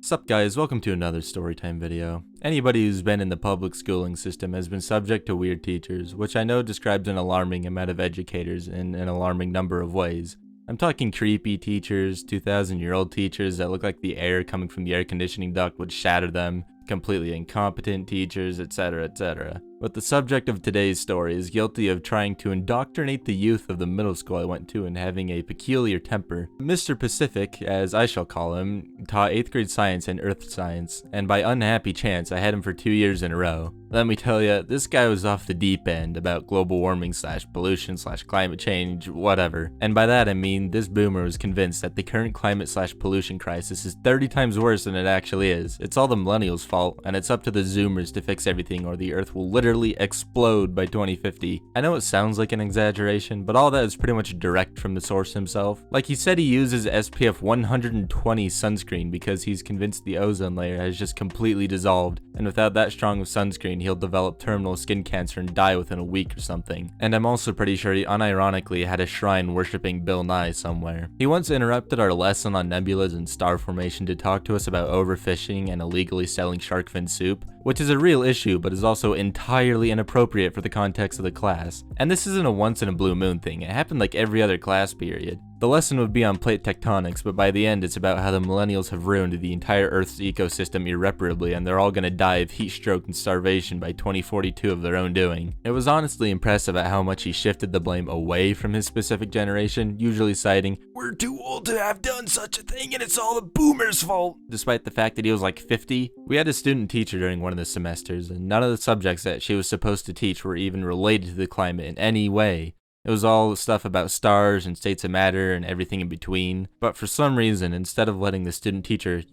Sup guys, welcome to another Storytime video. Anybody who's been in the public schooling system has been subject to weird teachers, which I know describes an alarming amount of educators in an alarming number of ways. I'm talking creepy teachers, 2,000-year-old teachers that look like the air coming from the air conditioning duct would shatter them, completely incompetent teachers, etc, etc. But the subject of today's story is guilty of trying to indoctrinate the youth of the middle school I went to and having a peculiar temper. Mr. Pacific, as I shall call him, taught 8th grade science and earth science, and by unhappy chance I had him for 2 years in a row. Let me tell ya, this guy was off the deep end about global warming / pollution / climate change, whatever. And by that I mean this boomer was convinced that the current climate / pollution crisis is 30 times worse than it actually is. It's all the millennials' fault, and it's up to the zoomers to fix everything or the earth will literally explode by 2050. I know it sounds like an exaggeration, but all that is pretty much direct from the source himself. Like, he said he uses SPF 120 sunscreen because he's convinced the ozone layer has just completely dissolved, and without that strong of sunscreen he'll develop terminal skin cancer and die within a week or something. And I'm also pretty sure he unironically had a shrine worshipping Bill Nye somewhere. He once interrupted our lesson on nebulas and star formation to talk to us about overfishing and illegally selling shark fin soup, which is a real issue but is also entirely inappropriate for the context of the class. And this isn't a once in a blue moon thing, it happened like every other class period. The lesson would be on plate tectonics, but by the end it's about how the millennials have ruined the entire Earth's ecosystem irreparably and they're all gonna die of heat stroke and starvation by 2042 of their own doing. It was honestly impressive at how much he shifted the blame away from his specific generation, usually citing, "We're too old to have done such a thing and it's all the boomers' fault," despite the fact that he was like 50. We had a student teacher during one of the semesters, and none of the subjects that she was supposed to teach were even related to the climate in any way. It was all stuff about stars and states of matter and everything in between. But for some reason, instead of letting the student teacher,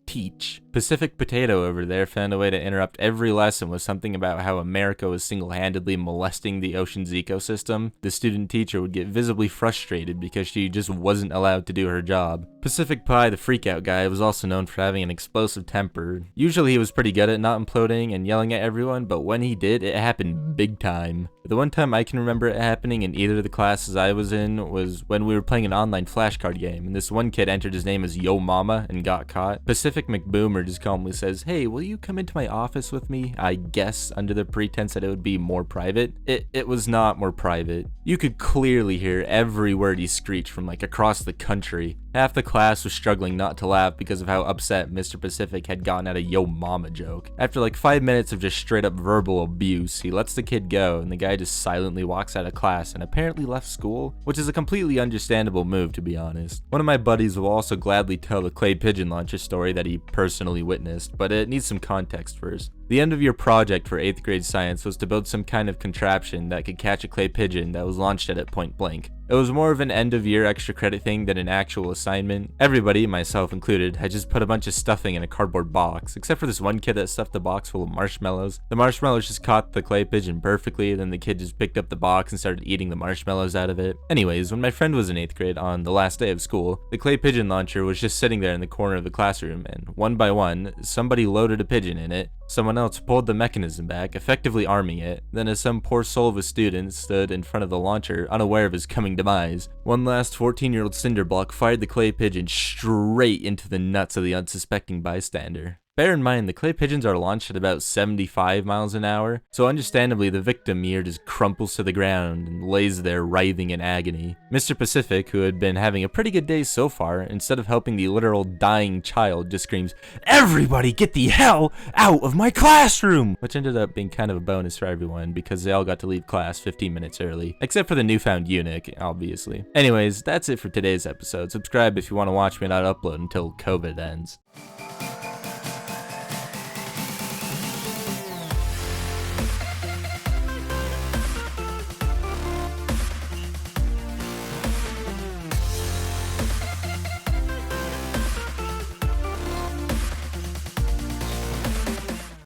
teach, Pacific Potato over there found a way to interrupt every lesson with something about how America was single-handedly molesting the ocean's ecosystem. The student teacher would get visibly frustrated because she just wasn't allowed to do her job. Pacific Pie, the freakout guy, was also known for having an explosive temper. Usually he was pretty good at not imploding and yelling at everyone, but when he did, it happened big time. The one time I can remember it happening in either of the classes I was in was when we were playing an online flashcard game, and this one kid entered his name as Yo Mama and got caught. Pacific McBoomer just calmly says, "Hey, will you come into my office with me?" I guess under the pretense that it would be more private. It was not more private. You could clearly hear every word he screeched from like across the country. Half the class was struggling not to laugh because of how upset Mr. Pacific had gotten at a Yo Mama joke. After like 5 minutes of just straight up verbal abuse, he lets the kid go and the guy just silently walks out of class and apparently left school, which is a completely understandable move, to be honest. One of my buddies will also gladly tell the clay pigeon launcher story that he personally witnessed, but it needs some context first. The end of your project for 8th grade science was to build some kind of contraption that could catch a clay pigeon that was launched at it point blank. It was more of an end of year extra credit thing than an actual assignment. Everybody, myself included, had just put a bunch of stuffing in a cardboard box, except for this one kid that stuffed the box full of marshmallows. The marshmallows just caught the clay pigeon perfectly, then the kid just picked up the box and started eating the marshmallows out of it. Anyways, when my friend was in 8th grade on the last day of school, the clay pigeon launcher was just sitting there in the corner of the classroom, and one by one, somebody loaded a pigeon in it. Someone else pulled the mechanism back, effectively arming it. Then as some poor soul of a student stood in front of the launcher, unaware of his coming demise, one last 14-year-old cinderblock fired the clay pigeon straight into the nuts of the unsuspecting bystander. Bear in mind, the clay pigeons are launched at about 75 miles an hour, so understandably the victim here just crumples to the ground and lays there writhing in agony. Mr. Pacific, who had been having a pretty good day so far, instead of helping the literal dying child, just screams, "Everybody get the hell out of my classroom!" Which ended up being kind of a bonus for everyone because they all got to leave class 15 minutes early. Except for the newfound eunuch, obviously. Anyways, that's it for today's episode. Subscribe if you want to watch me not upload until COVID ends.